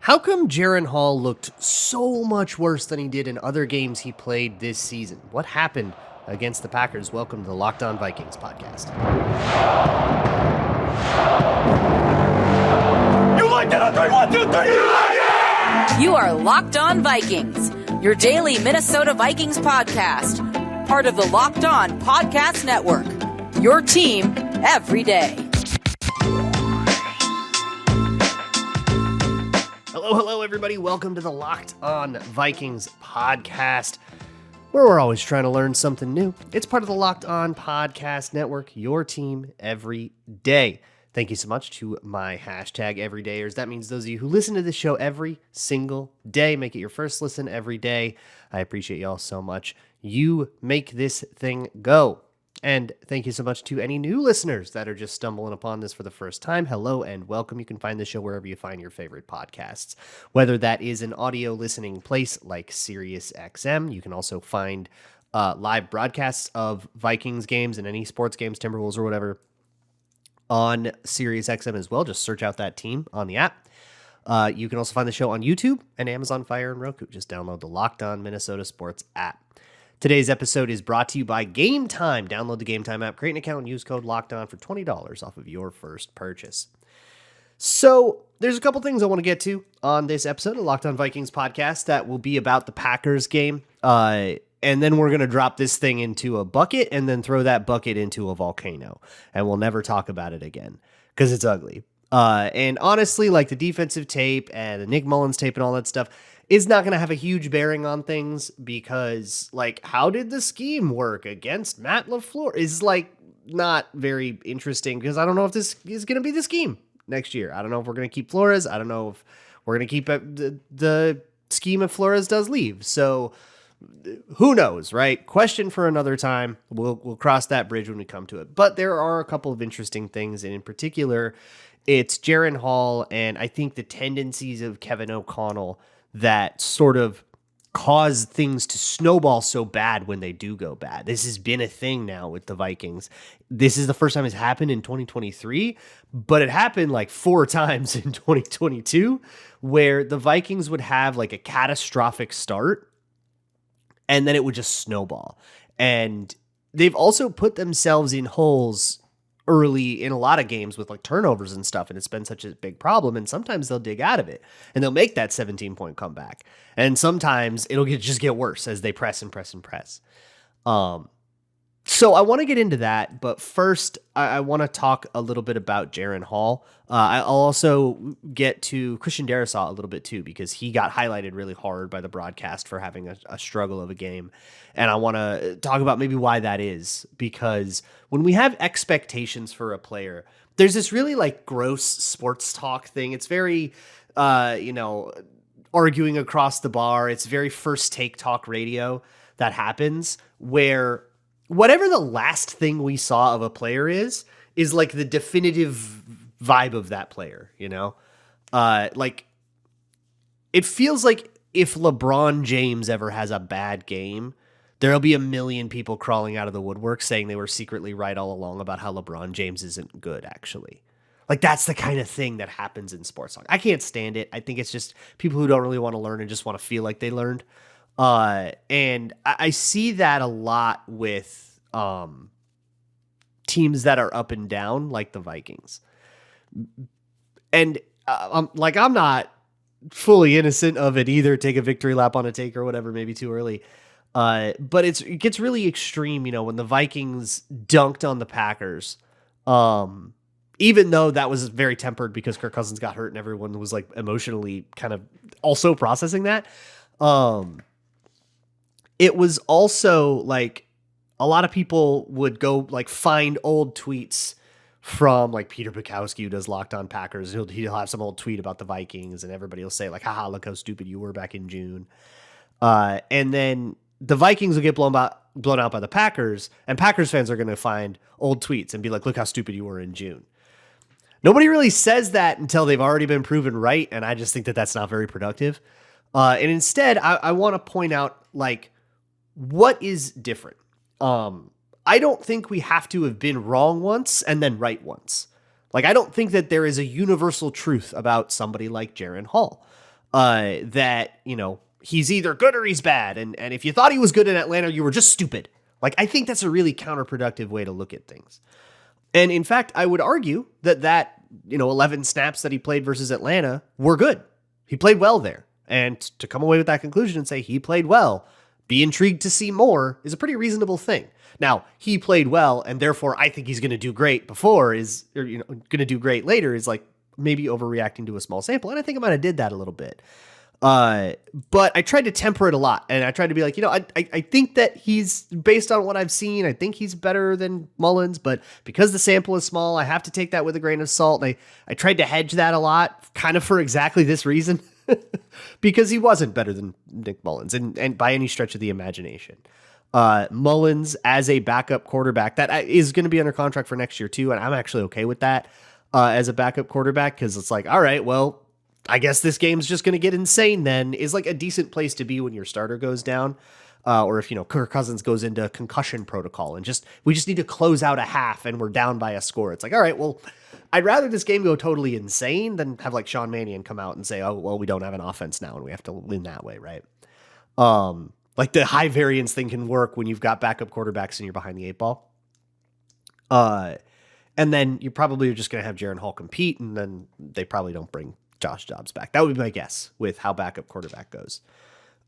How come Jaren Hall looked so much worse than he did in other games he played this season? What happened against the Packers? Welcome to the Locked On Vikings podcast. You like that? 3, 1, 2, 3. You like it? You are Locked On Vikings, your daily Minnesota Vikings podcast, part of the Locked On Podcast Network. Your team every day. Hello, everybody. Welcome to the Locked On Vikings podcast, where we're always trying to learn something new. It's part of the Locked On Podcast Network, your team every day. Thank you so much to my hashtag everydayers. That means those of you who listen to this show every single day, make it your first listen every day. I appreciate y'all so much. You make this thing go. And thank you so much to any new listeners that are just stumbling upon this for the first time. Hello and welcome. You can find the show wherever you find your favorite podcasts, whether that is an audio listening place like SiriusXM. You can also find live broadcasts of Vikings games and any sports games, Timberwolves or whatever, on SiriusXM as well. Just search out that team on the app. You can also find the show on YouTube and Amazon Fire and Roku. Just download the Locked On Minnesota Sports app. Today's episode is brought to you by Gametime. Download the Gametime app, create an account, and use code LOCKEDON for $20 off of your first purchase. So there's a couple things I want to get to on this episode of Locked On Vikings podcast that will be about the Packers game. And then we're going to drop this thing into a bucket and then throw that bucket into a volcano. And we'll never talk about it again because it's ugly. And honestly, like the defensive tape and the Nick Mullins tape and all that stuff is not going to have a huge bearing on things because, like, how did the scheme work against Matt LaFleur is, like, not very interesting because I don't know if this is going to be the scheme next year. I don't know if we're going to keep Flores. I don't know if we're going to keep the scheme if Flores does leave. So who knows, right? Question for another time. We'll cross that bridge when we come to it. But there are a couple of interesting things, and in particular, it's Jaren Hall and I think the tendencies of Kevin O'Connell that sort of cause things to snowball so bad when they do go bad. This has been a thing now with the Vikings. This is the first time it's happened in 2023, but it happened like 4 times in 2022 where the Vikings would have like a catastrophic start and then it would just snowball. And they've also put themselves in holes early in a lot of games with like turnovers and stuff. And it's been such a big problem. And sometimes they'll dig out of it and they'll make that 17-point comeback. And sometimes it'll just get worse as they press and press and press. So I want to get into that. But first, I want to talk a little bit about Jaren Hall. I'll also get to Christian Darrisaw a little bit too, because he got highlighted really hard by the broadcast for having a struggle of a game. And I want to talk about maybe why that is, because when we have expectations for a player, there's this really like gross sports talk thing. It's very, arguing across the bar. It's very first take talk radio that happens where whatever the last thing we saw of a player is like the definitive vibe of that player, you know? Like it feels like if LeBron James ever has a bad game, there'll be a million people crawling out of the woodwork saying they were secretly right all along about how LeBron James isn't good, actually. Like that's the kind of thing that happens in sports talk. I can't stand it. I think it's just people who don't really want to learn and just want to feel like they learned. And I see that a lot with teams that are up and down, like the Vikings. And I'm not fully innocent of it either. Take a victory lap on a take or whatever, maybe too early. But it gets really extreme, when the Vikings dunked on the Packers. Even though that was very tempered because Kirk Cousins got hurt and everyone was like emotionally kind of also processing that. It was also like a lot of people would go like find old tweets from like Peter Bukowski, who does Locked On Packers. He'll have some old tweet about the Vikings and everybody will say like, haha, look how stupid you were back in June. And then the Vikings will get blown out by the Packers, and Packers fans are going to find old tweets and be like, look how stupid you were in June. Nobody really says that until they've already been proven right. And I just think that that's not very productive. And instead I want to point out like, what is different? I don't think we have to have been wrong once and then right once. Like, I don't think that there is a universal truth about somebody like Jaren Hall. that, he's either good or he's bad. And if you thought he was good in Atlanta, you were just stupid. Like, I think that's a really counterproductive way to look at things. And in fact, I would argue that 11 snaps that he played versus Atlanta were good. He played well there. And to come away with that conclusion and say he played well, be intrigued to see more, is a pretty reasonable thing. Now, he played well, and therefore I think he's going to do great going to do great later is like maybe overreacting to a small sample. And I think I might have did that a little bit. But I tried to temper it a lot, and I tried to be like, I think that he's, based on what I've seen, I think he's better than Mullins, but because the sample is small, I have to take that with a grain of salt. And I tried to hedge that a lot, kind of for exactly this reason, because he wasn't better than Nick Mullins, and by any stretch of the imagination. Mullins as a backup quarterback that is going to be under contract for next year too, and I'm actually okay with that as a backup quarterback, because it's like, all right, well, I guess this game's just going to get insane then, is like a decent place to be when your starter goes down. Or if, Kirk Cousins goes into concussion protocol and we just need to close out a half and we're down by a score. It's like, all right, well, I'd rather this game go totally insane than have like Sean Mannion come out and say, oh, well, we don't have an offense now and we have to win that way, right? Like the high variance thing can work when you've got backup quarterbacks and you're behind the 8-ball. And then you probably are just going to have Jaren Hall compete, and then they probably don't bring Josh Dobbs back. That would be my guess with how backup quarterback goes.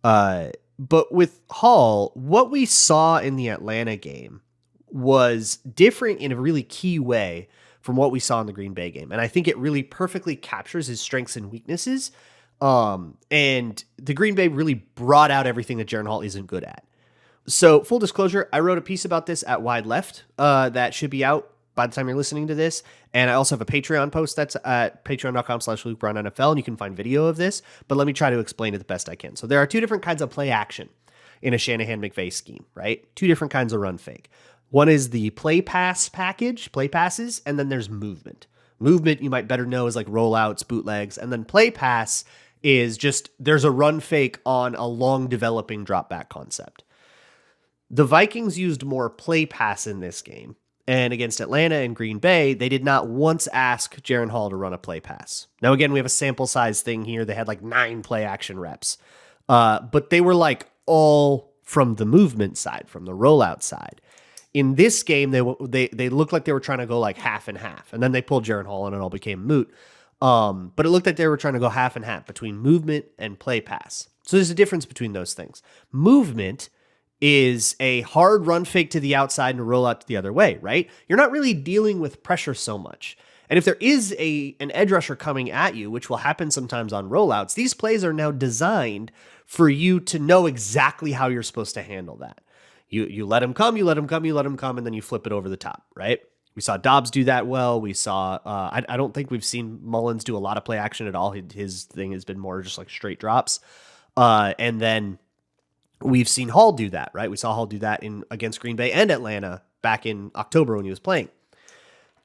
But with Hall, what we saw in the Atlanta game was different in a really key way from what we saw in the Green Bay game. And I think it really perfectly captures his strengths and weaknesses. And the Green Bay really brought out everything that Jaren Hall isn't good at. So full disclosure, I wrote a piece about this at Wide Left that should be out by the time you're listening to this. And I also have a Patreon post that's at patreon.com/LukeBrownNFL, and you can find video of this, but let me try to explain it the best I can. So there are two different kinds of play action in a Shanahan-McVay scheme, right? Two different kinds of run fake. One is the play pass package, play passes, and then there's movement. Movement, you might better know, is like rollouts, bootlegs, and then play pass is just there's a run fake on a long developing drop back concept. The Vikings used more play pass in this game. And against Atlanta and Green Bay, they did not once ask Jaren Hall to run a play pass. Now, again, we have a sample size thing here. They had like 9 play action reps. But they were like all from the movement side, from the rollout side. In this game, they looked like they were trying to go like half and half. And then they pulled Jaren Hall and it all became moot. But it looked like they were trying to go half and half between movement and play pass. So there's a difference between those things. Movement is a hard run fake to the outside and a rollout to the other way, right? You're not really dealing with pressure so much. And if there is an edge rusher coming at you, which will happen sometimes on rollouts, these plays are now designed for you to know exactly how you're supposed to handle that. You let him come, you let him come, you let him come, and then you flip it over the top, right? We saw Dobbs do that well. We saw, I don't think we've seen Mullins do a lot of play action at all. His thing has been more just like straight drops. And then we've seen Hall do that, right? We saw Hall do that against Green Bay and Atlanta back in October when he was playing.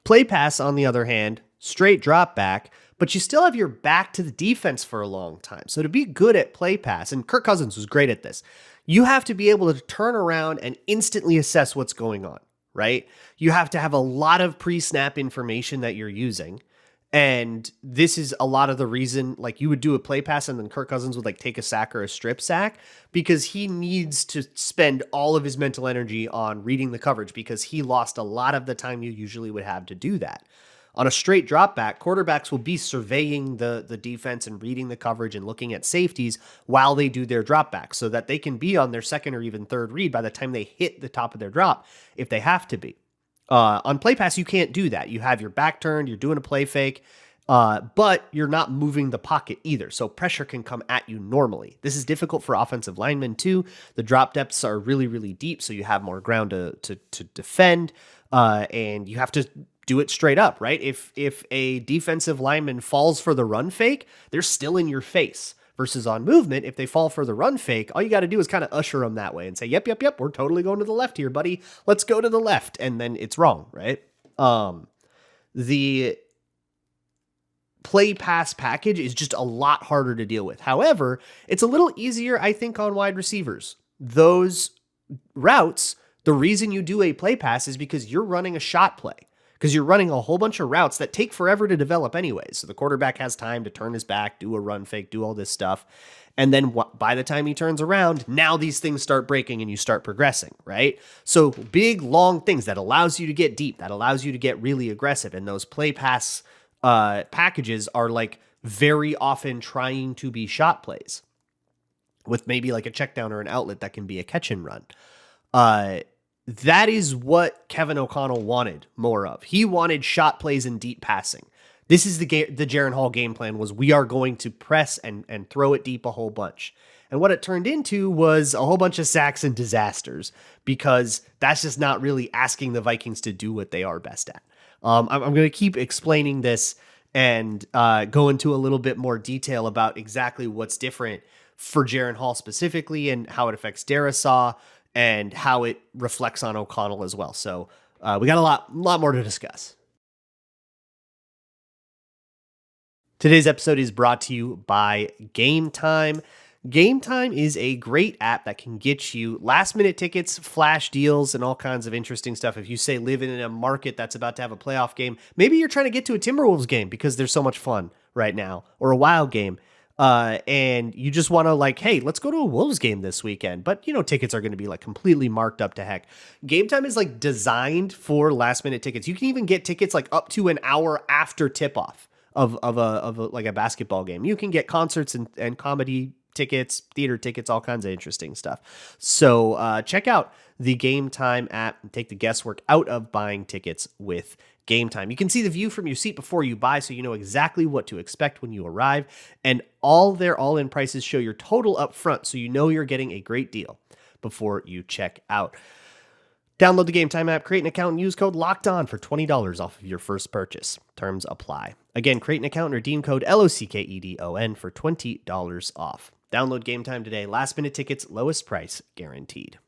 Play pass, on the other hand, straight drop back, but you still have your back to the defense for a long time. So to be good at play pass, and Kirk Cousins was great at this, you have to be able to turn around and instantly assess what's going on, right? You have to have a lot of pre-snap information that you're using. And this is a lot of the reason, like you would do a play pass and then Kirk Cousins would like take a sack or a strip sack, because he needs to spend all of his mental energy on reading the coverage, because he lost a lot of the time you usually would have to do that. On a straight drop back, quarterbacks will be surveying the defense and reading the coverage and looking at safeties while they do their drop back, so that they can be on their second or even third read by the time they hit the top of their drop, if they have to be. On play pass, you can't do that. You have your back turned, you're doing a play fake, but you're not moving the pocket either. So pressure can come at you normally. This is difficult for offensive linemen too. The drop depths are really, really deep, so you have more ground to defend, and you have to do it straight up, right? If a defensive lineman falls for the run fake, they're still in your face. Versus on movement, if they fall for the run fake, all you got to do is kind of usher them that way and say, yep, we're totally going to the left here, buddy. Let's go to the left. And then it's wrong, right? The play pass package is just a lot harder to deal with. However, it's a little easier, I think, on wide receivers. Those routes, the reason you do a play pass is because you're running a shot play. because you're running a whole bunch of routes that take forever to develop anyways. So the quarterback has time to turn his back, do a run fake, do all this stuff. And then by the time he turns around, now these things start breaking and you start progressing, right? So big, long things that allows you to get deep, that allows you to get really aggressive. And those play pass packages are like very often trying to be shot plays with maybe like a check down or an outlet that can be a catch and run. That is what Kevin O'Connell wanted more of. He wanted shot plays and deep passing. This is the Jaren Hall game plan was we are going to press and throw it deep a whole bunch. And what it turned into was a whole bunch of sacks and disasters because that's just not really asking the Vikings to do what they are best at. I'm going to keep explaining this and go into a little bit more detail about exactly what's different for Jaren Hall specifically and how it affects Darrisaw and how it reflects on O'Connell as well. So we got a lot more to discuss. Today's episode is brought to you by Gametime. Gametime is a great app that can get you last-minute tickets, flash deals, and all kinds of interesting stuff. If you say live in a market that's about to have a playoff game, maybe you're trying to get to a Timberwolves game because there's so much fun right now, or a Wild game, and you just want to like, hey, let's go to a Wolves game this weekend. But, tickets are going to be like completely marked up to heck. Gametime is like designed for last-minute tickets. You can even get tickets like up to an hour after tip-off of a basketball game. You can get concerts and comedy tickets, theater tickets, all kinds of interesting stuff. So check out the Gametime app and take the guesswork out of buying tickets with Gametime. You can see the view from your seat before you buy, so you know exactly what to expect when you arrive. And all their all-in prices show your total up front, so you know you're getting a great deal before you check out. Download the Gametime app, create an account, and use code LOCKEDON for $20 off of your first purchase. Terms apply. Again, create an account and redeem code LOCKEDON for $20 off. Download Gametime today. Last minute tickets, lowest price guaranteed.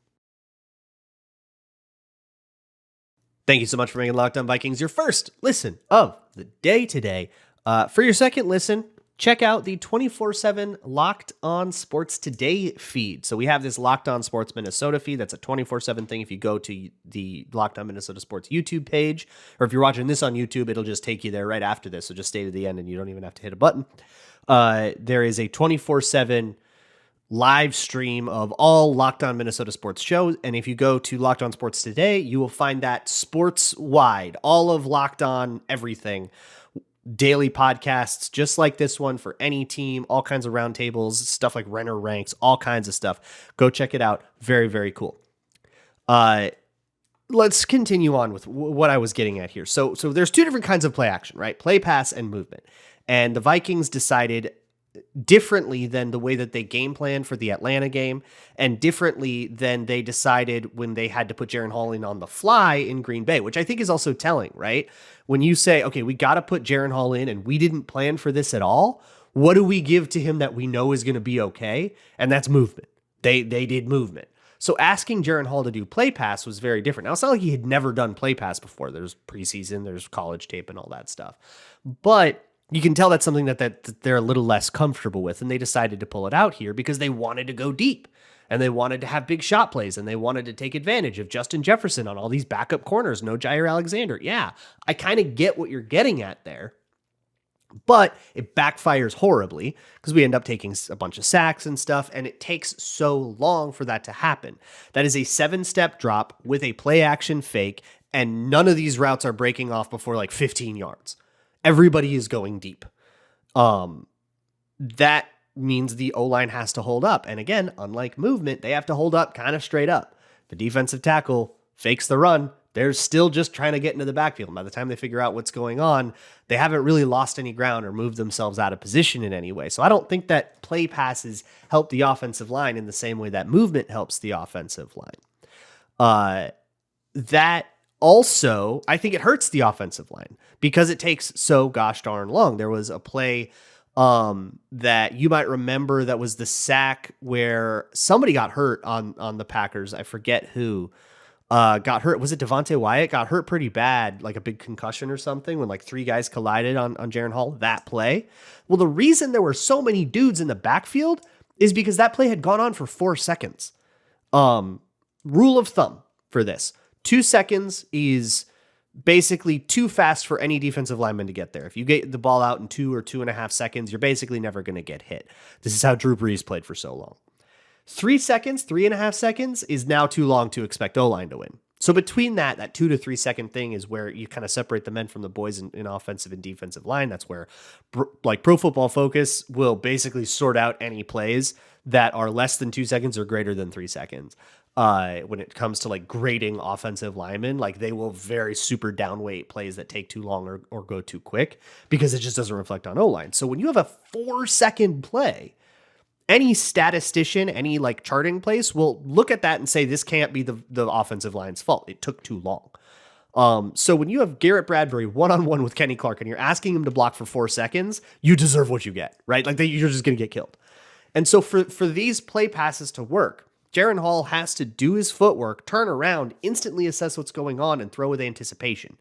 Thank you so much for making Locked On Vikings your first listen of the day today. For your second listen, check out the 24/7 Locked On Sports Today feed. So we have this Locked On Sports Minnesota feed. That's a 24/7 thing. If you go to the Locked On Minnesota Sports YouTube page, or if you're watching this on YouTube, it'll just take you there right after this. So just stay to the end and you don't even have to hit a button. There is a 24/7 live stream of all Locked On Minnesota sports shows. And if you go to Locked On Sports Today, you will find that sports wide, all of Locked On everything. Daily podcasts just like this one for any team, all kinds of roundtables, stuff like Renner Ranks, all kinds of stuff. Go check it out. Very, very cool. Let's continue on with what I was getting at here. So there's two different kinds of play action, right? Play, pass, and movement. And the Vikings decided differently than the way that they game planned for the Atlanta game, and differently than they decided when they had to put Jaren Hall in on the fly in Green Bay, which I think is also telling, right? When you say, okay, we got to put Jaren Hall in and we didn't plan for this at all, what do we give to him that we know is going to be okay? And that's movement. They did movement. So asking Jaren Hall to do play pass was very different. Now, it's not like he had never done play pass before. There's preseason, there's college tape and all that stuff. But you can tell that's something that they're a little less comfortable with, and they decided to pull it out here because they wanted to go deep, and they wanted to have big shot plays, and they wanted to take advantage of Justin Jefferson on all these backup corners, no Jair Alexander. Yeah, I kind of get what you're getting at there, but it backfires horribly because we end up taking a bunch of sacks and stuff, and it takes so long for that to happen. That is a 7-step drop with a play action fake, and none of these routes are breaking off before like 15 yards. Everybody is going deep. That means the O-line has to hold up. And again, unlike movement, they have to hold up kind of straight up. The defensive tackle fakes the run. They're still just trying to get into the backfield. And by the time they figure out what's going on, they haven't really lost any ground or moved themselves out of position in any way. So I don't think that play passes help the offensive line in the same way that movement helps the offensive line. That also, I think it hurts the offensive line because it takes so gosh darn long. There was a play that you might remember that was the sack where somebody got hurt on the Packers. I forget who got hurt. Was it Devontae Wyatt? Got hurt pretty bad, like a big concussion or something when like 3 guys collided on Jaren Hall, that play. Well, the reason there were so many dudes in the backfield is because that play had gone on for 4 seconds. Rule of thumb for this. 2 seconds is basically too fast for any defensive lineman to get there. If you get the ball out in 2 or 2.5 seconds, you're basically never going to get hit. This is how Drew Brees played for so long. 3 seconds, 3.5 seconds is now too long to expect O-line to win. So between that 2 to 3 second thing is where you kind of separate the men from the boys in offensive and defensive line. That's where Pro Football Focus will basically sort out any plays that are less than 2 seconds or greater than 3 seconds. When it comes to like grading offensive linemen, like they will very super downweight plays that take too long or go too quick because it just doesn't reflect on O-line. So when you have a 4-second play, any statistician, any like charting place will look at that and say, this can't be the offensive line's fault. It took too long. So when you have Garrett Bradbury one-on-one with Kenny Clark and you're asking him to block for 4 seconds, you deserve what you get, right? Like you're just going to get killed. And so for these play passes to work, Jaren Hall has to do his footwork, turn around, instantly assess what's going on, and throw with anticipation.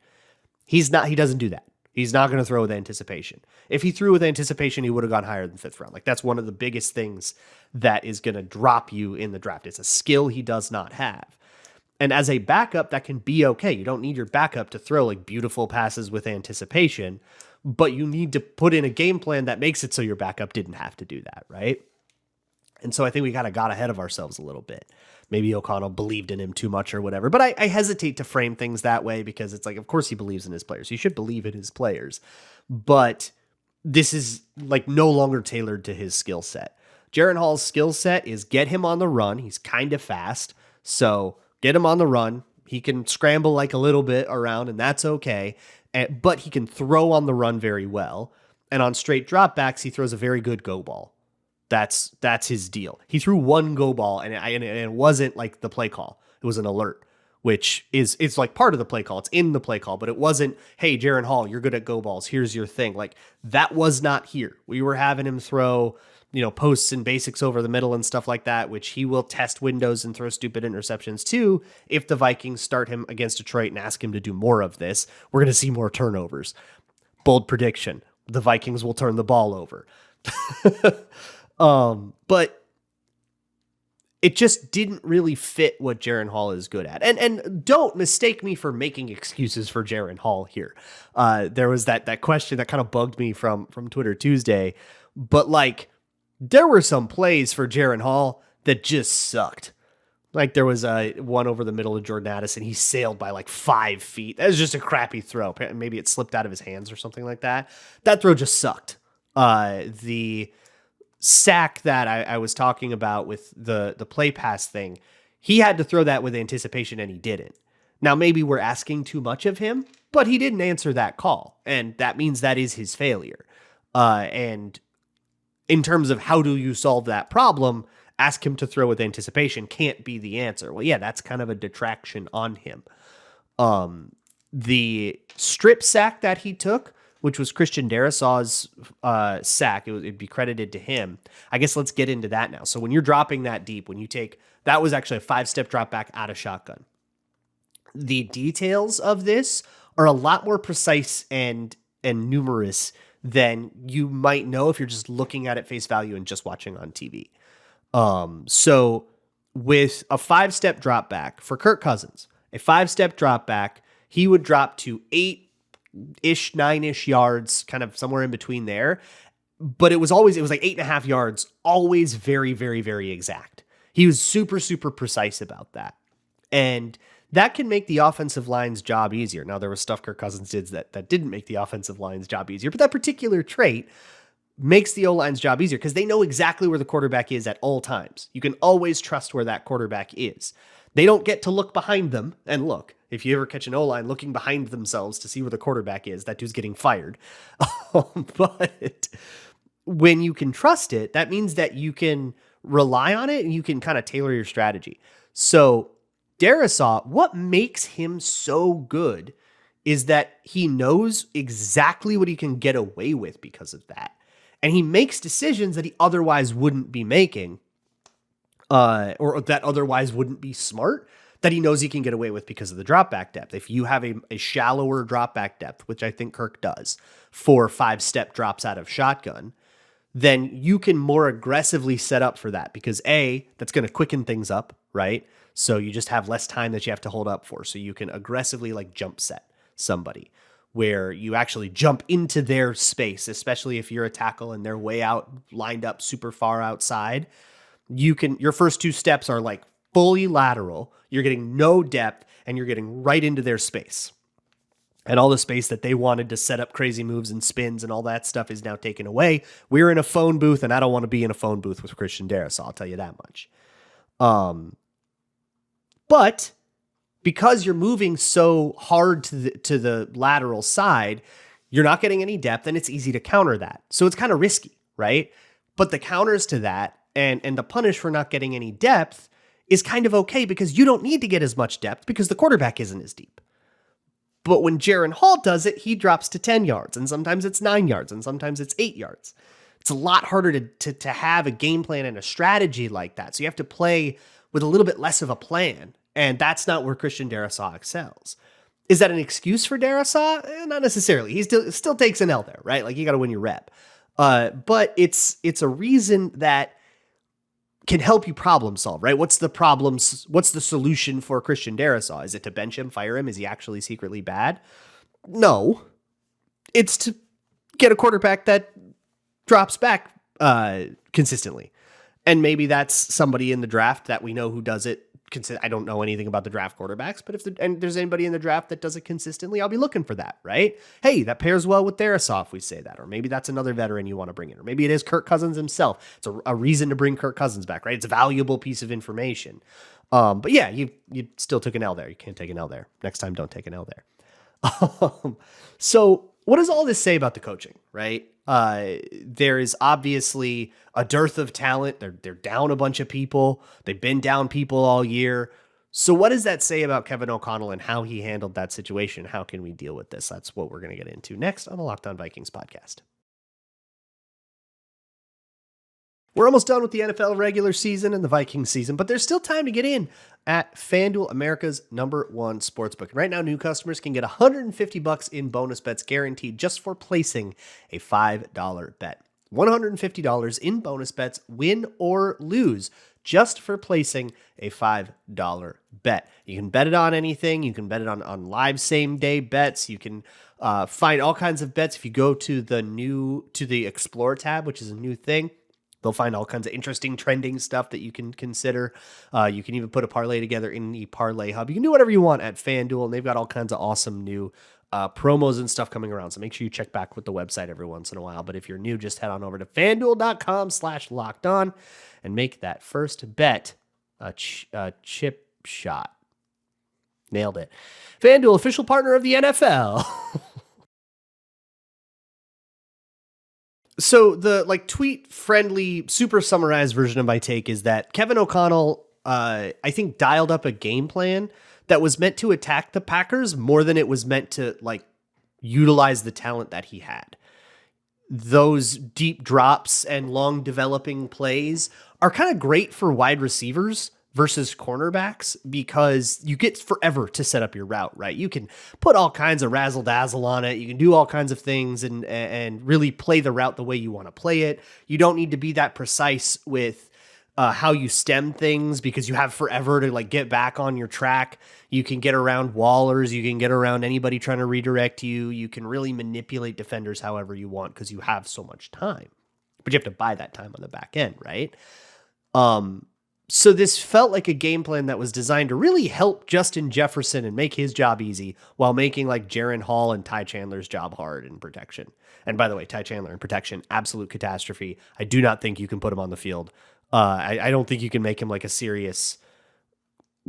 He doesn't do that. He's not going to throw with anticipation. If he threw with anticipation, he would have gone higher than 5th round. Like that's one of the biggest things that is going to drop you in the draft. It's a skill he does not have. And as a backup, that can be okay. You don't need your backup to throw like beautiful passes with anticipation, but you need to put in a game plan that makes it so your backup didn't have to do that, right? And so I think we kind of got ahead of ourselves a little bit. Maybe O'Connell believed in him too much or whatever, but I hesitate to frame things that way because it's like, of course he believes in his players. He should believe in his players, but this is like no longer tailored to his skill set. Jaren Hall's skill set is get him on the run. He's kind of fast. So get him on the run. He can scramble like a little bit around and that's okay. But he can throw on the run very well. And on straight dropbacks, he throws a very good go ball. That's his deal. He threw one go ball and it wasn't like the play call. It was an alert, which it's like part of the play call. It's in the play call, but it wasn't, hey, Jaren Hall, you're good at go balls. Here's your thing. Like that was not here. We were having him throw, posts and basics over the middle and stuff like that, which he will test windows and throw stupid interceptions too. If the Vikings start him against Detroit and ask him to do more of this, we're going to see more turnovers. Bold prediction. The Vikings will turn the ball over. But it just didn't really fit what Jaren Hall is good at. And don't mistake me for making excuses for Jaren Hall here. There was that question that kind of bugged me from Twitter Tuesday, but like there were some plays for Jaren Hall that just sucked. Like there was one over the middle of Jordan Addison. He sailed by like 5 feet. That was just a crappy throw. Maybe it slipped out of his hands or something like that. That throw just sucked. The sack that I was talking about with the play pass thing, he had to throw that with anticipation and he didn't. Now, maybe we're asking too much of him, but he didn't answer that call. And that means that is his failure. And in terms of how do you solve that problem, ask him to throw with anticipation can't be the answer. Well, yeah, that's kind of a detraction on him. The strip sack that he took, which was Christian Darrisaw's sack. It'd be credited to him. I guess let's get into that now. So when you're dropping that deep, that was actually a 5-step drop back out of shotgun. The details of this are a lot more precise and numerous than you might know if you're just looking at it face value and just watching on TV. So with a 5-step drop back for Kirk Cousins, a 5-step drop back, he would drop to 8-ish, 9-ish yards, kind of somewhere in between there. But it was like 8.5 yards, always very, very, very exact. He was super, super precise about that. And that can make the offensive line's job easier. Now, there was stuff Kirk Cousins did that didn't make the offensive line's job easier, but that particular trait makes the O-line's job easier because they know exactly where the quarterback is at all times. You can always trust where that quarterback is. They don't get to look behind them and look. If you ever catch an O-line looking behind themselves to see where the quarterback is, that dude's getting fired. But when you can trust it, that means that you can rely on it and you can kind of tailor your strategy. So Darrisaw, what makes him so good is that he knows exactly what he can get away with because of that. And he makes decisions that he otherwise wouldn't be making, or that otherwise wouldn't be smart, that he knows he can get away with because of the drop back depth. If you have a shallower drop back depth, which I think Kirk does, for 5-step drops out of shotgun, then you can more aggressively set up for that because that's going to quicken things up, right? So you just have less time that you have to hold up for. So you can aggressively like jump set. somebody, where you actually jump into their space, especially if you're a tackle and they're way out, lined up super far outside. Your first two steps are like fully lateral. You're getting no depth and you're getting right into their space. And all the space that they wanted to set up crazy moves and spins and all that stuff is now taken away. We're in a phone booth, and I don't want to be in a phone booth with Christian Darrisaw, I'll tell you that much. But because you're moving so hard to the lateral side, you're not getting any depth, and it's easy to counter that. So it's kind of risky, right? But the counters to that and the punish for not getting any depth is kind of okay, because you don't need to get as much depth because the quarterback isn't as deep. But when Jaren Hall does it, he drops to 10 yards, and sometimes it's 9 yards, and sometimes it's 8 yards. It's a lot harder to have a game plan and a strategy like that. So you have to play with a little bit less of a plan, and that's not where Christian Darrisaw excels. Is that an excuse for Darrisaw? Not necessarily. He still takes an L there, right? Like, you got to win your rep. But it's a reason that can help you problem solve, right? What's the problems? What's the solution for Christian Darrisaw? Is it to bench him, fire him? Is he actually secretly bad? No. It's to get a quarterback that drops back consistently. And maybe that's somebody in the draft that we know who does it. I don't know anything about the draft quarterbacks, but if there's anybody in the draft that does it consistently, I'll be looking for that, right? Hey, that pairs well with Darrisaw if we say that, or maybe that's another veteran you want to bring in, or maybe it is Kirk Cousins himself. It's a reason to bring Kirk Cousins back, right? It's a valuable piece of information. But yeah, you still took an L there. You can't take an L there. Next time, don't take an L there. So what does all this say about the coaching, right? There is obviously a dearth of talent. They're down a bunch of people. They've been down people all year. So what does that say about Kevin O'Connell and how he handled that situation? How can we deal with this? That's what we're going to get into next on the Locked On Vikings podcast. We're almost done with the NFL regular season and the Vikings season, but there's still time to get in at FanDuel, America's #1 sportsbook. And right now, new customers can get $150 in bonus bets guaranteed just for placing a $5 bet. $150 in bonus bets, win or lose, just for placing a $5 bet. You can bet it on anything. You can bet it on live same-day bets. You can find all kinds of bets if you go to the Explore tab, which is a new thing. They'll find all kinds of interesting trending stuff that you can consider. You can even put a parlay together in the Parlay Hub. You can do whatever you want at FanDuel, and they've got all kinds of awesome new promos and stuff coming around. So make sure you check back with the website every once in a while. But if you're new, just head on over to FanDuel.com/lockedon and make that first bet a chip shot. Nailed it. FanDuel, official partner of the NFL. So the tweet-friendly, super summarized version of my take is that Kevin O'Connell, I think, dialed up a game plan that was meant to attack the Packers more than it was meant to utilize the talent that he had. Those deep drops and long developing plays are kind of great for wide receivers versus cornerbacks, because you get forever to set up your route, right? You can put all kinds of razzle dazzle on it. You can do all kinds of things and really play the route the way you want to play it. You don't need to be that precise with how you stem things, because you have forever to get back on your track. You can get around wallers. You can get around anybody trying to redirect you. You can really manipulate defenders however you want because you have so much time, but you have to buy that time on the back end, right? So this felt like a game plan that was designed to really help Justin Jefferson and make his job easy while making Jaren Hall and Ty Chandler's job hard in protection. And by the way, Ty Chandler in protection, absolute catastrophe. I do not think you can put him on the field. I don't think you can make him a serious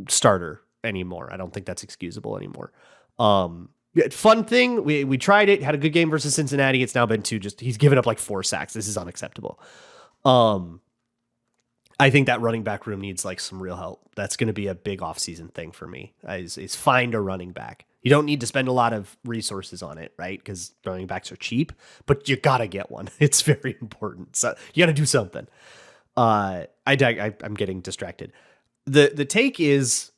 starter anymore. I don't think that's excusable anymore. Fun thing, we tried it, had a good game versus Cincinnati. It's now been he's given up 4 sacks. This is unacceptable. I think that running back room needs some real help. That's going to be a big offseason thing for me, is find a running back. You don't need to spend a lot of resources on it, right? Because running backs are cheap, but you got to get one. It's very important. So you got to do something. I'm getting distracted. The take is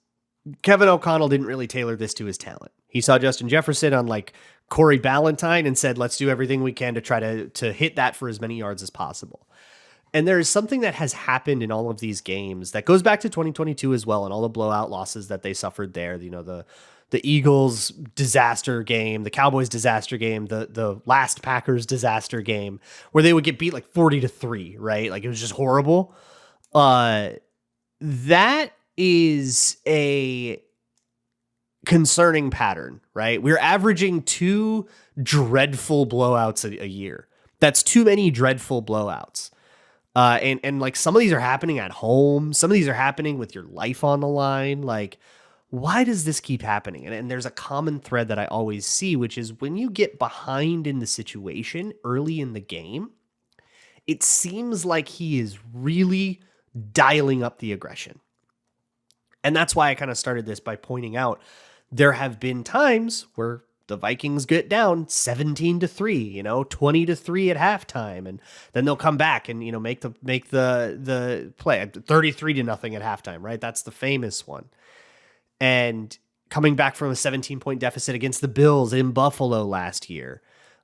Kevin O'Connell didn't really tailor this to his talent. He saw Justin Jefferson on Corey Ballantyne and said, let's do everything we can to try to hit that for as many yards as possible. And there is something that has happened in all of these games that goes back to 2022 as well, and all the blowout losses that they suffered there. the Eagles disaster game, the Cowboys disaster game, the last Packers disaster game, where they would get beat like 40-3, right? Like it was just horrible. That is a concerning pattern, right? We're averaging 2 dreadful blowouts a year. That's too many dreadful blowouts. And like some of these are happening at home. Some of these are happening with your life on the line. Like, why does this keep happening? And there's a common thread that I always see, which is when you get behind in the situation early in the game, it seems like he is really dialing up the aggression. And that's why I kind of started this by pointing out there have been times where the Vikings get down 17-3, 20-3 at halftime, and then they'll come back and make the play 33-0 at halftime, right? That's the famous one. And coming back from a 17-point deficit against the Bills in Buffalo last year,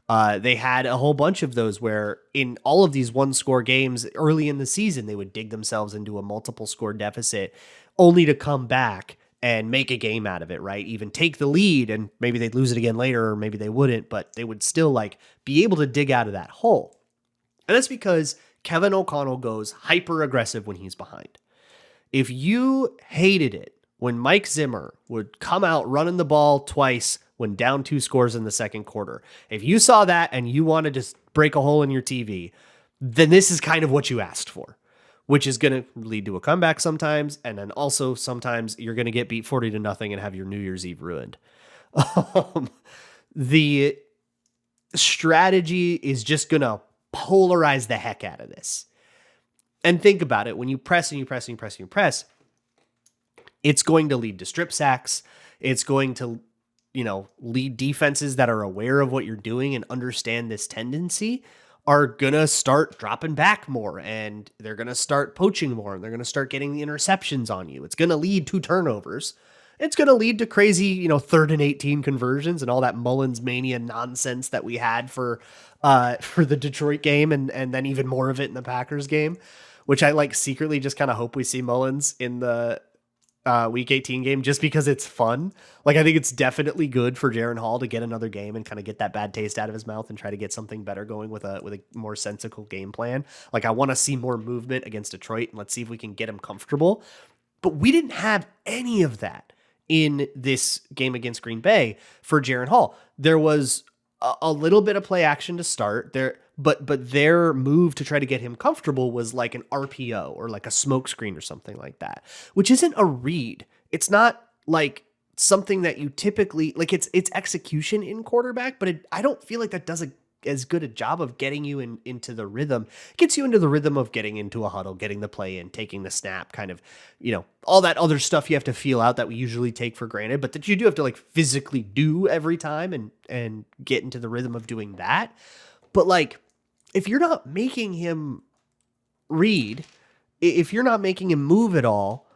they had a whole bunch of those where in all of these one-score games early in the season, they would dig themselves into a multiple-score deficit only to come back and make a game out of it, right? Even take the lead, and maybe they'd lose it again later, or maybe they wouldn't, but they would still be able to dig out of that hole. And that's because Kevin O'Connell goes hyper-aggressive when he's behind. If you hated it when Mike Zimmer would come out running the ball twice when down 2 scores in the second quarter, if you saw that and you wanted to break a hole in your TV, then this is kind of what you asked for, which is going to lead to a comeback sometimes. And then also sometimes you're going to get beat 40-0 and have your New Year's Eve ruined. The strategy is just going to polarize the heck out of this. And think about it. When you press and you press and you press and you press, it's going to lead to strip sacks. It's going to, lead defenses that are aware of what you're doing and understand this tendency are going to start dropping back more, and they're going to start poaching more, and they're going to start getting the interceptions on you. It's going to lead to turnovers. It's going to lead to crazy, 3rd and 18 conversions and all that Mullins mania nonsense that we had for the Detroit game, and then even more of it in the Packers game, which I secretly just kind of hope we see Mullins in the Week 18 game just because it's fun. I think it's definitely good for Jaren Hall to get another game and kind of get that bad taste out of his mouth and try to get something better going with a more sensical game plan. I want to see more movement against Detroit, and let's see if we can get him comfortable. But we didn't have any of that in this game against Green Bay for Jaren Hall. There was a little bit of play action to start there, but their move to try to get him comfortable was like an RPO or like a smoke screen or something like that, which isn't a read. It's not like something that you typically it's execution in quarterback, but I don't feel like that does as good a job of getting you into the rhythm. It gets you into the rhythm of getting into a huddle, getting the play in, taking the snap, kind of, all that other stuff you have to feel out that we usually take for granted, but that you do have to physically do every time and get into the rhythm of doing that. But if you're not making him read, if you're not making him move at all,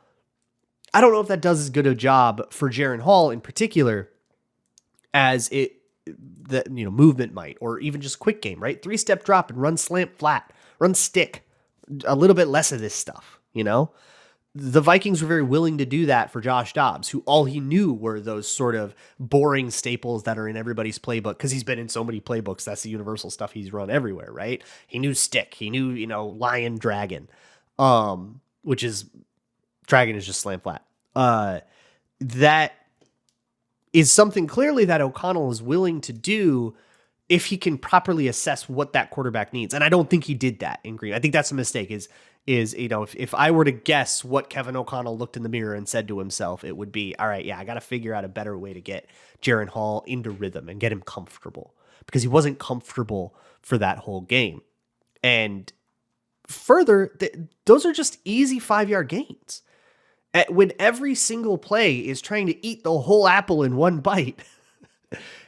I don't know if that does as good a job for Jaren Hall in particular as movement might, or even just quick game, right? 3-step drop and run slant flat, run stick, a little bit less of this stuff, The Vikings were very willing to do that for Josh Dobbs, who all he knew were those sort of boring staples that are in everybody's playbook, because he's been in so many playbooks. That's the universal stuff he's run everywhere, right? He knew stick. He knew, lion, dragon, which is, dragon is just slant flat. That is something clearly that O'Connell is willing to do if he can properly assess what that quarterback needs. And I don't think he did that in Green. I think that's a mistake is if I were to guess what Kevin O'Connell looked in the mirror and said to himself, it would be, all right, yeah, I got to figure out a better way to get Jaren Hall into rhythm and get him comfortable, because he wasn't comfortable for that whole game. And further, those are just easy 5-yard gains. When every single play is trying to eat the whole apple in one bite,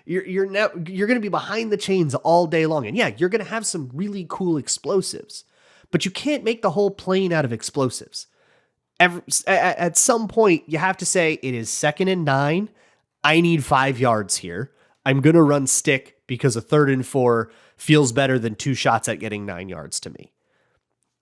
you're going to be behind the chains all day long. And yeah, you're going to have some really cool explosives, but you can't make the whole plane out of explosives. At some point, you have to say, it is 2nd and 9. I need 5 yards here. I'm going to run stick because a 3rd and 4 feels better than 2 shots at getting 9 yards to me.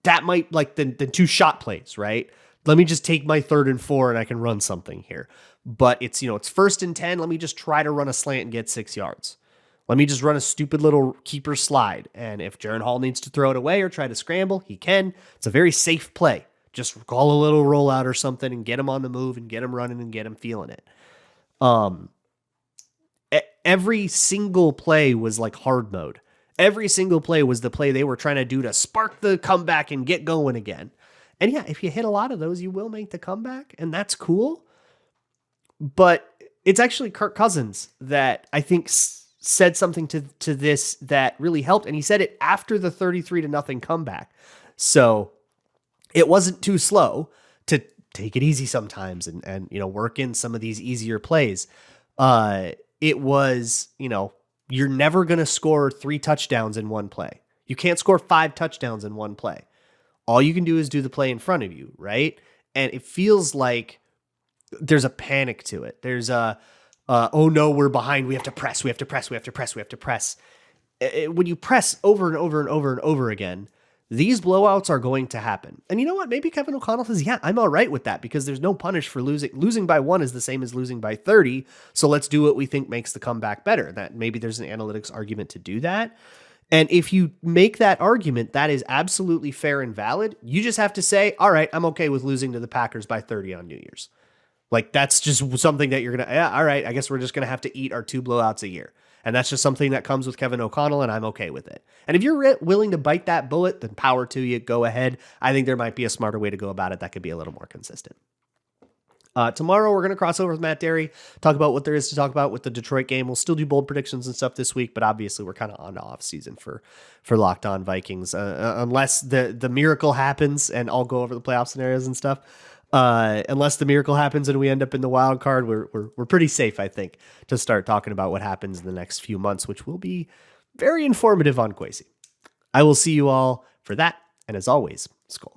That might, the 2 shot plays, right? let me just take my 3rd and 4 and I can run something here. But it's, it's 1st and 10. Let me just try to run a slant and get 6 yards. Let me just run a stupid little keeper slide. And if Jaren Hall needs to throw it away or try to scramble, he can. It's a very safe play. Just call a little rollout or something and get him on the move and get him running and get him feeling it. Every single play was like hard mode. Every single play was the play they were trying to do to spark the comeback and get going again. And yeah, if you hit a lot of those, you will make the comeback, and that's cool. But it's actually Kirk Cousins that I think said something to this that really helped, and he said it after the 33-0 comeback. So it wasn't too slow to take it easy sometimes and work in some of these easier plays. It was, you're never going to score 3 touchdowns in one play. You can't score 5 touchdowns in one play. All you can do is do the play in front of you, right? And it feels like there's a panic to it. There's oh no, we're behind. We have to press. We have to press. We have to press. We have to press. When you press over and over and over and over again, these blowouts are going to happen. And you know what? Maybe Kevin O'Connell says, yeah, I'm all right with that because there's no punish for losing. Losing by 1 is the same as losing by 30. So let's do what we think makes the comeback better. That maybe there's an analytics argument to do that. And if you make that argument, that is absolutely fair and valid. You just have to say, all right, I'm okay with losing to the Packers by 30 on New Year's. Like, that's just something that you're going to, all right, I guess we're just going to have to eat our 2 blowouts a year. And that's just something that comes with Kevin O'Connell, and I'm okay with it. And if you're willing to bite that bullet, then power to you, go ahead. I think there might be a smarter way to go about it that could be a little more consistent. Tomorrow, we're going to cross over with Matt Derry, talk about what there is to talk about with the Detroit game. We'll still do bold predictions and stuff this week, but obviously we're kind of on to off season for Locked On Vikings, unless the miracle happens, and I'll go over the playoff scenarios and stuff. Unless the miracle happens and we end up in the wild card, we're pretty safe, I think, to start talking about what happens in the next few months, which will be very informative on Kwesi. I will see you all for that, and as always, Skol.